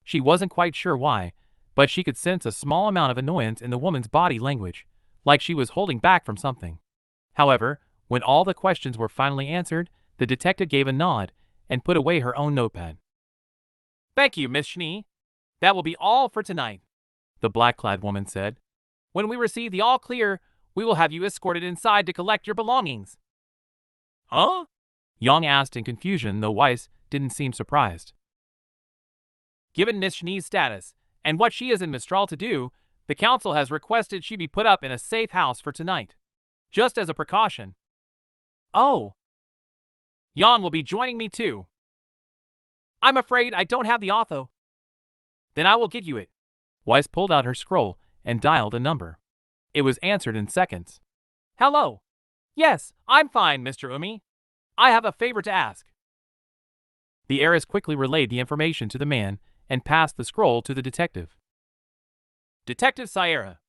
She wasn't quite sure why, but she could sense a small amount of annoyance in the woman's body language, like she was holding back from something. However, when all the questions were finally answered, the detective gave a nod and put away her own notepad. Thank you, Miss Schnee. That will be all for tonight, the black-clad woman said. When we receive the all clear, we will have you escorted inside to collect your belongings. Huh? Yang asked in confusion, though Weiss didn't seem surprised. Given Miss Schnee's status, and what she is in Mistral to do, the council has requested she be put up in a safe house for tonight. Just as a precaution. Oh. Yang will be joining me too. I'm afraid I don't have the author. Then I will get you it. Weiss pulled out her scroll and dialed a number. It was answered in seconds. Hello. Yes, I'm fine, Mr. Umi. I have a favor to ask. The heiress quickly relayed the information to the man and passed the scroll to the detective. Detective Sierra,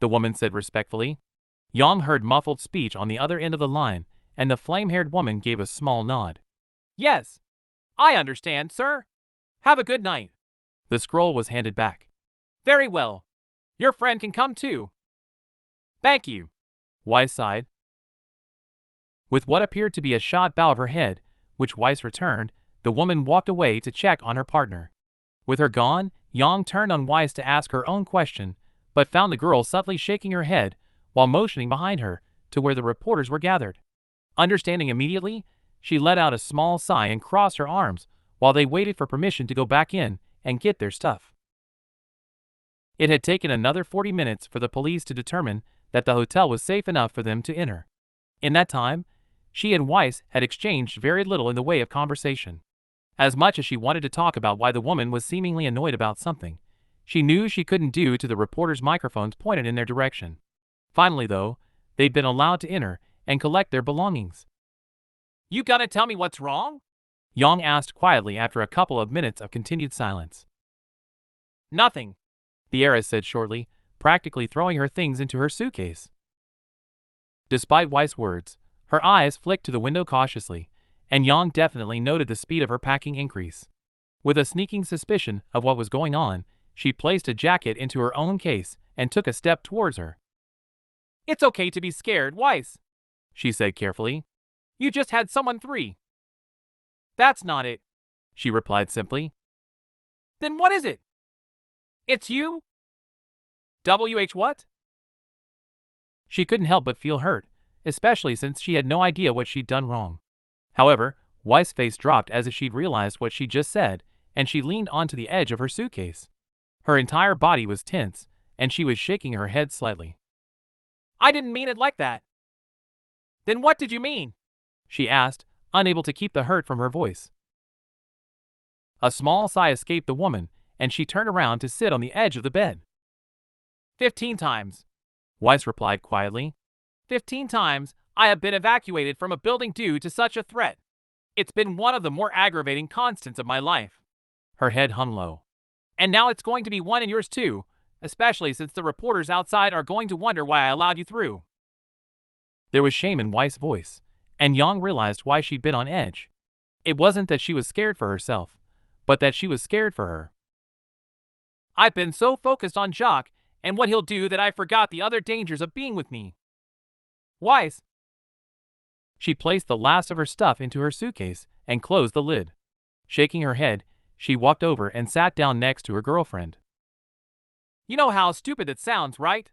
the woman said respectfully. Yang heard muffled speech on the other end of the line, and the flame-haired woman gave a small nod. Yes, I understand, sir. Have a good night. The scroll was handed back. Very well. Your friend can come too. Thank you. Weiss sighed. With what appeared to be a shot bow of her head, which Weiss returned, the woman walked away to check on her partner. With her gone, Yang turned on Weiss to ask her own question, but found the girl subtly shaking her head while motioning behind her to where the reporters were gathered. Understanding immediately, she let out a small sigh and crossed her arms while they waited for permission to go back in and get their stuff. It had taken another 40 minutes for the police to determine that the hotel was safe enough for them to enter. In that time, she and Weiss had exchanged very little in the way of conversation. As much as she wanted to talk about why the woman was seemingly annoyed about something, she knew she couldn't due to the reporters' microphones pointed in their direction. Finally, though, they'd been allowed to enter and collect their belongings. You gonna tell me what's wrong? Yang asked quietly after a couple of minutes of continued silence. Nothing, the heiress said shortly, practically throwing her things into her suitcase. Despite Weiss' words, her eyes flicked to the window cautiously, and Yang definitely noted the speed of her packing increase. With a sneaking suspicion of what was going on, she placed a jacket into her own case and took a step towards her. It's okay to be scared, Weiss, she said carefully. You just had someone three. That's not it, she replied simply. Then what is it? It's you? WH what? She couldn't help but feel hurt, especially since she had no idea what she'd done wrong. However, Weiss' face dropped as if she'd realized what she just said, and she leaned onto the edge of her suitcase. Her entire body was tense, and she was shaking her head slightly. I didn't mean it like that. Then what did you mean? She asked, unable to keep the hurt from her voice. A small sigh escaped the woman, and she turned around to sit on the edge of the bed. 15 times, Weiss replied quietly. 15 times I have been evacuated from a building due to such a threat. It's been one of the more aggravating constants of my life. Her head hung low. And now it's going to be one in yours too, especially since the reporters outside are going to wonder why I allowed you through. There was shame in Weiss' voice, and Yang realized why she'd been on edge. It wasn't that she was scared for herself, but that she was scared for her. I've been so focused on Jacques and what he'll do that I forgot the other dangers of being with me. Weiss. She placed the last of her stuff into her suitcase and closed the lid. Shaking her head, she walked over and sat down next to her girlfriend. You know how stupid it sounds, right?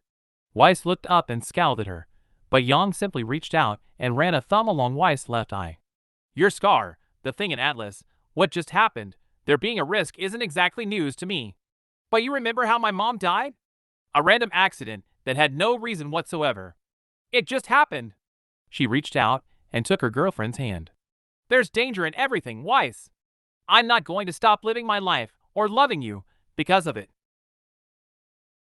Weiss looked up and scowled at her, but Yang simply reached out and ran a thumb along Weiss' left eye. Your scar, the thing in Atlas, what just happened, there being a risk isn't exactly news to me. But you remember how my mom died? A random accident that had no reason whatsoever. It just happened. She reached out and took her girlfriend's hand. There's danger in everything, Weiss. I'm not going to stop living my life or loving you because of it.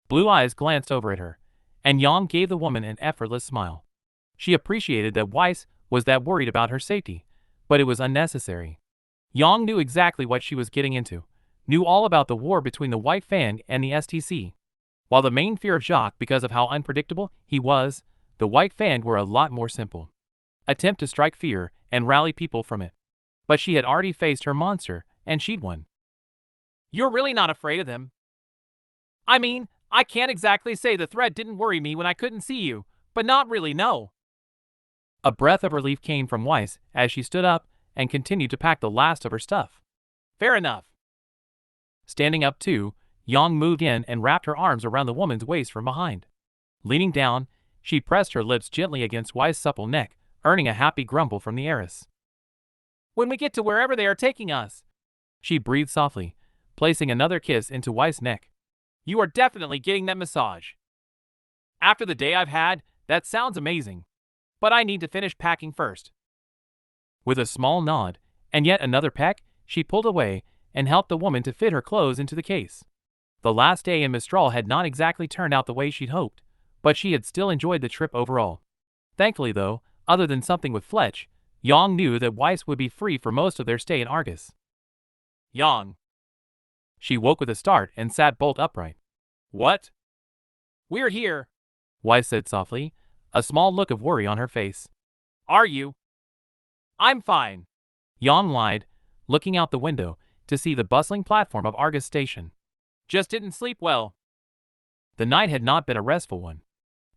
Blue eyes glanced over at her, and Yang gave the woman an effortless smile. She appreciated that Weiss was that worried about her safety, but it was unnecessary. Yang knew exactly what she was getting into, knew all about the war between the White Fang and the STC. While the main fear of Jacques because of how unpredictable he was, the White Fang were a lot more simple. Attempt to strike fear and rally people from it. But she had already faced her monster, and she'd won. You're really not afraid of them? I mean, I can't exactly say the threat didn't worry me when I couldn't see you, but not really, no. A breath of relief came from Weiss as she stood up and continued to pack the last of her stuff. Fair enough. Standing up too, Yang moved in and wrapped her arms around the woman's waist from behind. Leaning down, she pressed her lips gently against Weiss' supple neck, earning a happy grumble from the heiress. When we get to wherever they are taking us, she breathed softly, placing another kiss into Weiss' neck. You are definitely getting that massage. After the day I've had, that sounds amazing. But I need to finish packing first. With a small nod, and yet another peck, she pulled away and helped the woman to fit her clothes into the case. The last day in Mistral had not exactly turned out the way she'd hoped, but she had still enjoyed the trip overall. Thankfully though, other than something with Fletch, Yang knew that Weiss would be free for most of their stay in Argus. Yang. She woke with a start and sat bolt upright. What? We're here, Weiss said softly, a small look of worry on her face. Are you? I'm fine, Yang lied, looking out the window to see the bustling platform of Argus Station. Just didn't sleep well. The night had not been a restful one.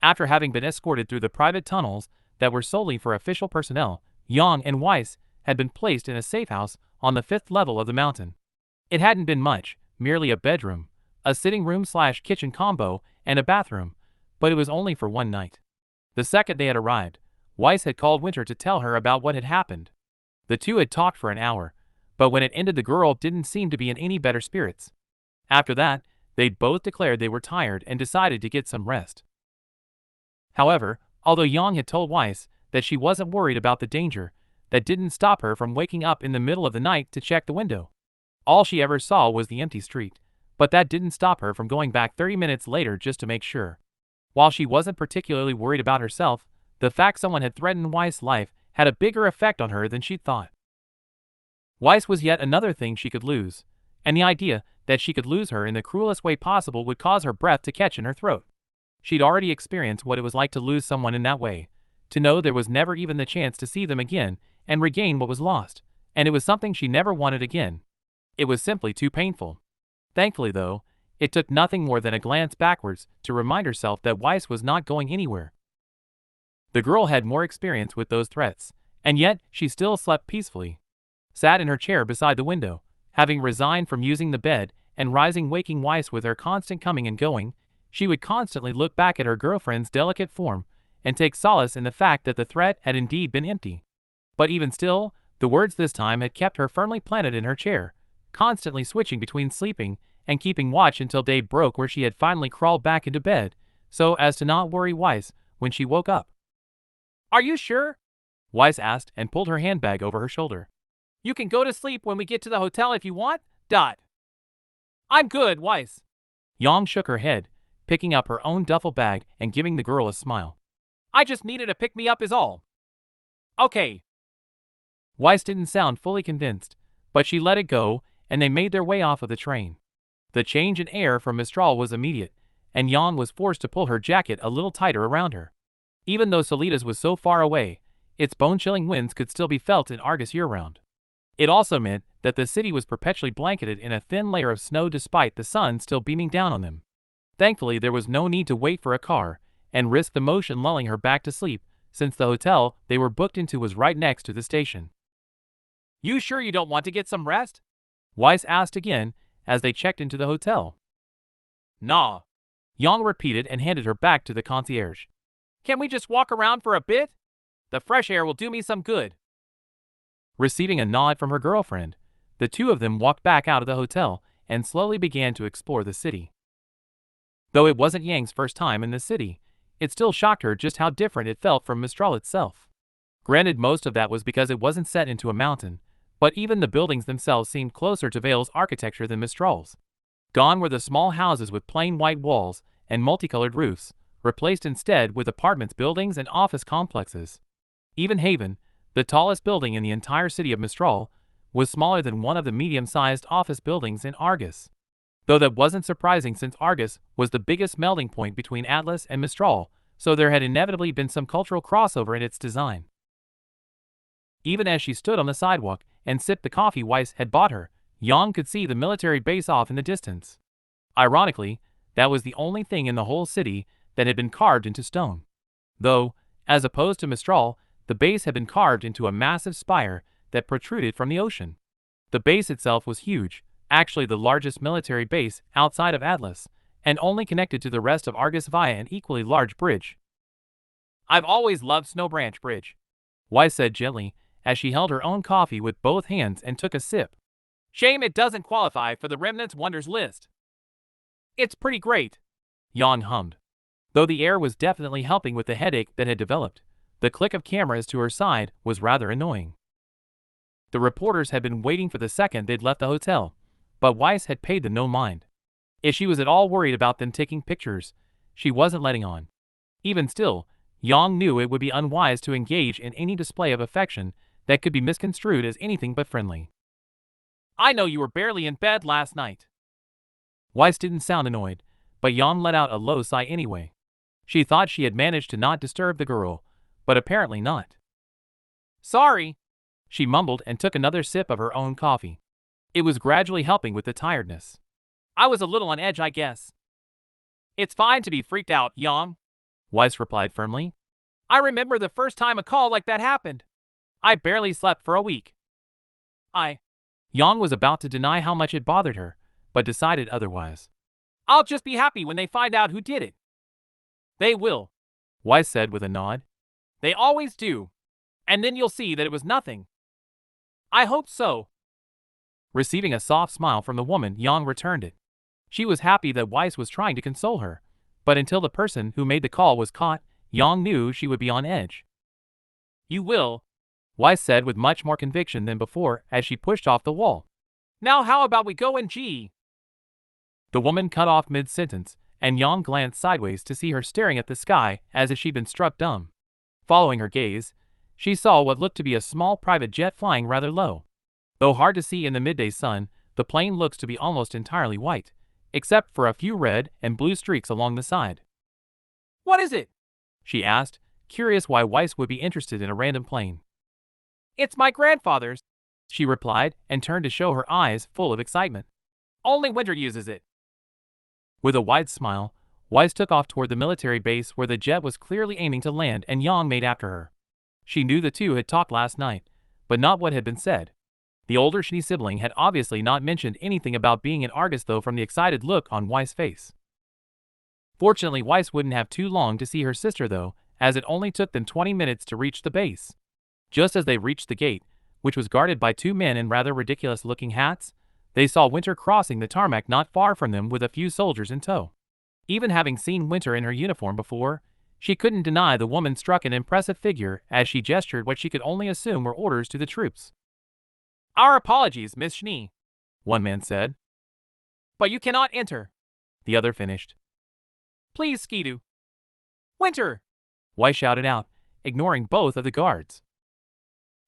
After having been escorted through the private tunnels that were solely for official personnel, Yang and Weiss had been placed in a safe house on the 5th level of the mountain. It hadn't been much, merely a bedroom, a sitting room/kitchen combo, and a bathroom, but it was only for one night. The second they had arrived, Weiss had called Winter to tell her about what had happened. The two had talked for an hour, but when it ended the girl didn't seem to be in any better spirits. After that, they'd both declared they were tired and decided to get some rest. However, although Yang had told Weiss that she wasn't worried about the danger, that didn't stop her from waking up in the middle of the night to check the window. All she ever saw was the empty street, but that didn't stop her from going back 30 minutes later just to make sure. While she wasn't particularly worried about herself, the fact someone had threatened Weiss' life had a bigger effect on her than she'd thought. Weiss was yet another thing she could lose, and the idea that she could lose her in the cruelest way possible would cause her breath to catch in her throat. She'd already experienced what it was like to lose someone in that way, to know there was never even the chance to see them again and regain what was lost, and it was something she never wanted again. It was simply too painful. Thankfully though, it took nothing more than a glance backwards to remind herself that Weiss was not going anywhere. The girl had more experience with those threats, and yet she still slept peacefully. Sat in her chair beside the window, having resigned from using the bed and rising waking Weiss with her constant coming and going, she would constantly look back at her girlfriend's delicate form and take solace in the fact that the threat had indeed been empty. But even still, the words this time had kept her firmly planted in her chair, constantly switching between sleeping and keeping watch until day broke, where she had finally crawled back into bed, so as to not worry Weiss when she woke up. Are you sure? Weiss asked and pulled her handbag over her shoulder. You can go to sleep when we get to the hotel if you want, Dot. I'm good, Weiss. Yang shook her head, picking up her own duffel bag and giving the girl a smile. I just needed a pick-me-up is all. Okay. Weiss didn't sound fully convinced, but she let it go, and they made their way off of the train. The change in air from Mistral was immediate, and Yang was forced to pull her jacket a little tighter around her. Even though Solitas was so far away, its bone-chilling winds could still be felt in Argus year-round. It also meant that the city was perpetually blanketed in a thin layer of snow despite the sun still beaming down on them. Thankfully, there was no need to wait for a car and risk the motion lulling her back to sleep, since the hotel they were booked into was right next to the station. You sure you don't want to get some rest? Weiss asked again as they checked into the hotel. Nah, Yang repeated and handed her back to the concierge. Can we just walk around for a bit? The fresh air will do me some good. Receiving a nod from her girlfriend, the two of them walked back out of the hotel and slowly began to explore the city. Though it wasn't Yang's first time in the city, it still shocked her just how different it felt from Mistral itself. Granted, most of that was because it wasn't set into a mountain, but even the buildings themselves seemed closer to Vale's architecture than Mistral's. Gone were the small houses with plain white walls and multicolored roofs, replaced instead with apartments, buildings, and office complexes. Even Haven, the tallest building in the entire city of Mistral, was smaller than one of the medium-sized office buildings in Argus. Though that wasn't surprising since Argus was the biggest melding point between Atlas and Mistral, so there had inevitably been some cultural crossover in its design. Even as she stood on the sidewalk and sipped the coffee Weiss had bought her, Yang could see the military base off in the distance. Ironically, that was the only thing in the whole city that had been carved into stone. Though, as opposed to Mistral, the base had been carved into a massive spire that protruded from the ocean. The base itself was huge, actually the largest military base outside of Atlas, and only connected to the rest of Argus via an equally large bridge. "I've always loved Snow Branch Bridge," Weiss said gently as she held her own coffee with both hands and took a sip. "Shame it doesn't qualify for the Remnant's Wonders list." "It's pretty great," Yang hummed. Though the air was definitely helping with the headache that had developed, the click of cameras to her side was rather annoying. The reporters had been waiting for the second they'd left the hotel, but Weiss had paid them no mind. If she was at all worried about them taking pictures, she wasn't letting on. Even still, Yang knew it would be unwise to engage in any display of affection that could be misconstrued as anything but friendly. "I know you were barely in bed last night." Weiss didn't sound annoyed, but Yang let out a low sigh anyway. She thought she had managed to not disturb the girl, but apparently not. "Sorry," she mumbled and took another sip of her own coffee. It was gradually helping with the tiredness. "I was a little on edge, I guess." "It's fine to be freaked out, Yang," Weiss replied firmly. "I remember the first time a call like that happened. I barely slept for a week." Yang was about to deny how much it bothered her, but decided otherwise. "I'll just be happy when they find out who did it." "They will," Weiss said with a nod. "They always do. And then you'll see that it was nothing." "I hope so." Receiving a soft smile from the woman, Yang returned it. She was happy that Weiss was trying to console her, but until the person who made the call was caught, Yang knew she would be on edge. "You will," Weiss said with much more conviction than before as she pushed off the wall. "Now how about we go and gee?" The woman cut off mid-sentence, and Yang glanced sideways to see her staring at the sky as if she'd been struck dumb. Following her gaze, she saw what looked to be a small private jet flying rather low. Though hard to see in the midday sun, the plane looks to be almost entirely white, except for a few red and blue streaks along the side. "What is it?" she asked, curious why Weiss would be interested in a random plane. "It's my grandfather's," she replied and turned to show her eyes full of excitement. "Only Winter uses it." With a wide smile, Weiss took off toward the military base where the jet was clearly aiming to land, and Yang made after her. She knew the two had talked last night, but not what had been said. The older Schnee sibling had obviously not mentioned anything about being in Argus, though, from the excited look on Weiss' face. Fortunately, Weiss wouldn't have too long to see her sister, though, as it only took them 20 minutes to reach the base. Just as they reached the gate, which was guarded by two men in rather ridiculous-looking hats, they saw Winter crossing the tarmac not far from them with a few soldiers in tow. Even having seen Winter in her uniform before, she couldn't deny the woman struck an impressive figure as she gestured what she could only assume were orders to the troops. "Our apologies, Miss Schnee," one man said. "But you cannot enter," the other finished. "Please, Skidoo." "Winter!" Weiss shouted out, ignoring both of the guards.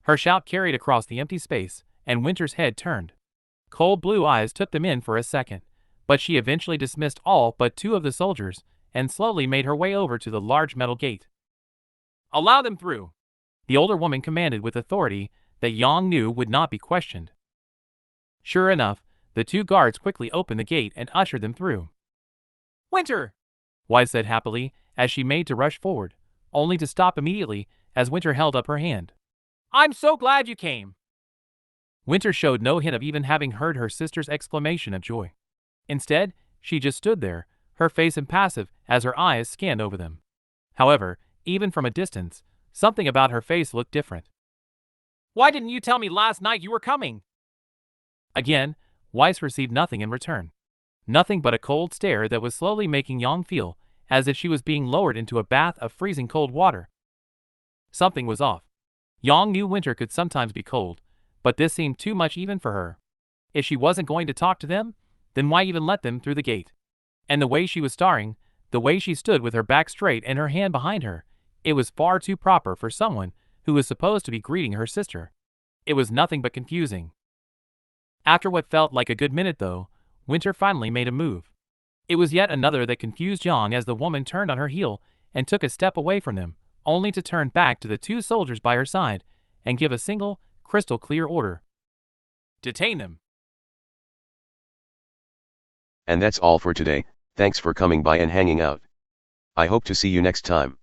Her shout carried across the empty space, and Winter's head turned. Cold blue eyes took them in for a second, but she eventually dismissed all but two of the soldiers and slowly made her way over to the large metal gate. "Allow them through," the older woman commanded with authority that Yang knew would not be questioned. Sure enough, the two guards quickly opened the gate and ushered them through. "Winter!" Weiss said happily as she made to rush forward, only to stop immediately as Winter held up her hand. "I'm so glad you came." Winter showed no hint of even having heard her sister's exclamation of joy. Instead, she just stood there, her face impassive as her eyes scanned over them. However, even from a distance, something about her face looked different. "Why didn't you tell me last night you were coming?" Again, Weiss received nothing in return. Nothing but a cold stare that was slowly making Yang feel as if she was being lowered into a bath of freezing cold water. Something was off. Yang knew Winter could sometimes be cold, but this seemed too much even for her. If she wasn't going to talk to them, then why even let them through the gate? And the way she was staring, The way she stood with her back straight and her hand behind her, it was far too proper for someone who was supposed to be greeting her sister. It was nothing but confusing. After what felt like a good minute though, Winter finally made a move. It was yet another that confused Yang as the woman turned on her heel and took a step away from them, only to turn back to the two soldiers by her side and give a single, crystal clear order. Detain them. And that's all for today. Thanks for coming by and hanging out. I hope to see you next time.